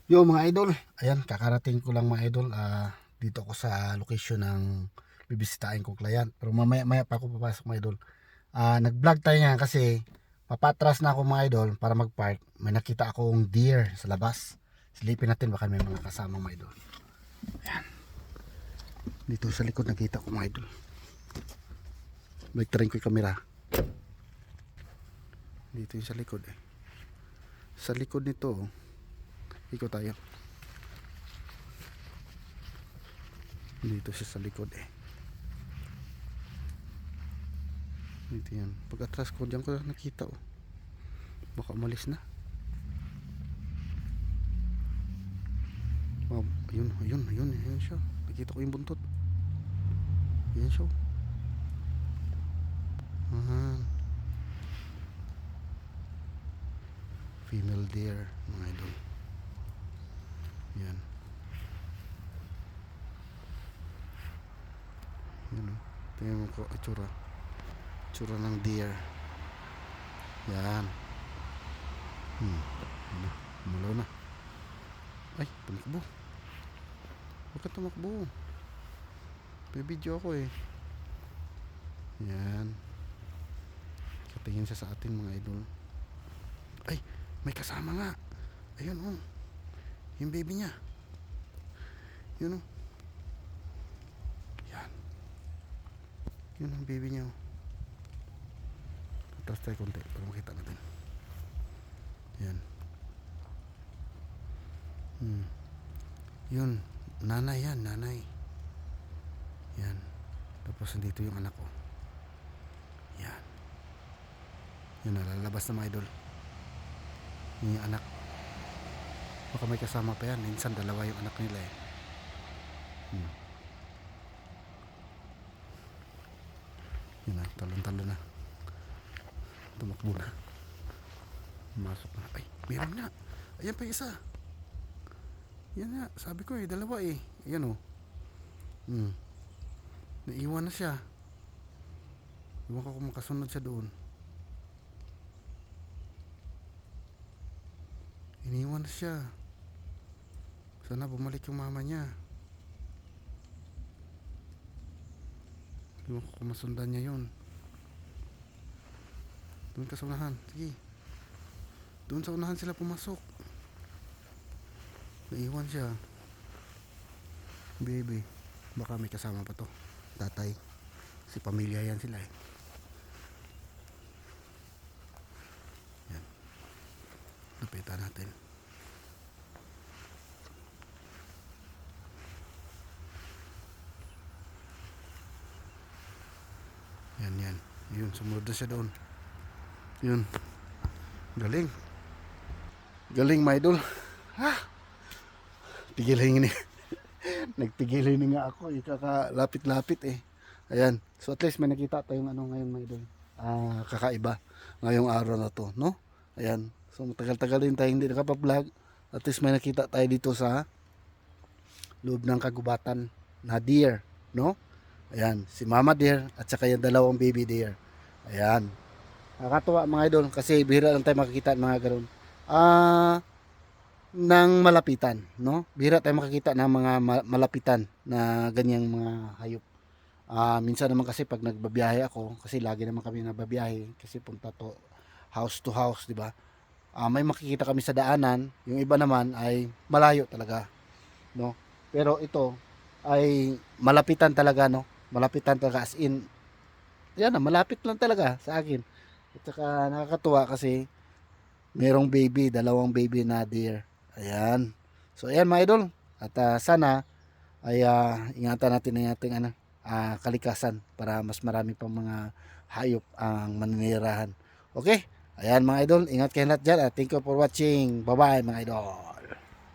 Yo mga idol, ayan kakarating ko lang mga idol. Dito ako sa location ng bibisitahin kong client. Pero mamaya pa ako papasok mga idol. Nag-vlog tayo nga kasi papatras na ako mga idol para mag-park. May nakita akong deer sa labas. Silipin natin baka may mga kasama mga idol. Ayan. Dito sa likod nakita ko mga idol. Balik ko yung camera. Dito yung sa likod eh. Sa likod nito, ikot tayo. Dito siya sa likod eh. Dito yan. Pag atras ko, dyan ko nakita oh. Baka umalis na. Oh, ayun siya. Nakita ko yung buntot. Yan siya. Female deer, mga idol. Yan. Yan oh. Tingnan mo ko, itsura. Itsura ng deer. Yan. Ano, umulaw na. Ay, tumakbo. Huwag ka tumakbo. May video ako eh. Yan. Katingin siya sa atin mga idol. Ay, may kasama nga. Ayun oh. Yung baby niya. Yun oh. Yan. Yun ang baby niya oh. Atras tayo konti para makita natin. Yan. Yun. Nanay yan, nanay. Yan. Tapos nandito yung anak ko. Yan. Yun, nalalabas na mga idol. Yun yung anak. Baka may kasama pa yan. Minsan dalawa yung anak nila eh. Yun na, talon-talon na. Tumakbo na. Masok na. Ay, meron na. Ayan pa isa. Yan nga, sabi ko eh, dalawa eh. Ayan oh. Naiwan na siya. Iwan ko kung makasunod siya doon. Iniwan na siya. Sana bumalik yung mama niya. Iwan ko kung masundan niya yun. Doon ka sa unahan. Sige. Doon sa unahan sila pumasok. Naiwan siya. Baby. Baka may kasama pa to. Tatay. Si pamilya yan sila eh. Yan. Lapitan natin. Yan. Yun, sumunod na siya doon. Yun. Galing. Galing my idol. Tigilhin ni. Nagtigilhin nga ako. Kakalapit-lapit eh. Ayan. So at least may nakita tayong ano ngayon my idol. Kakaiba. Ngayong araw na to. No? Ayan. So matagal-tagal din tayo hindi nakapa-vlog. At least may nakita tayo dito sa loob ng kagubatan na deer. No? Ayan. Si mama deer at saka yung dalawang baby deer. Ayan. Nakakatuwa mga idol kasi bihira lang tayo makikita ng mga ganoon. Ng malapitan, no? Bihira tayo makikita ng mga malapitan na ganyang mga hayop. Minsan naman kasi pag nagbabiyahe ako, kasi lagi naman kami nagbabiyahe kasi punta to house, di ba? May makikita kami sa daanan, yung iba naman ay malayo talaga, no? Pero ito ay malapitan talaga, no? Malapitan talaga as in, yan na, malapit lang talaga sa akin. At saka nakakatuwa kasi merong baby, dalawang baby na deer. Ayan. So ayan mga idol. At sana ay ingatan natin ang ating kalikasan para mas marami pang mga hayop ang maninirahan. Okay? Ayan mga idol, ingat kayo lahat dyan. Thank you for watching. Bye bye mga idol.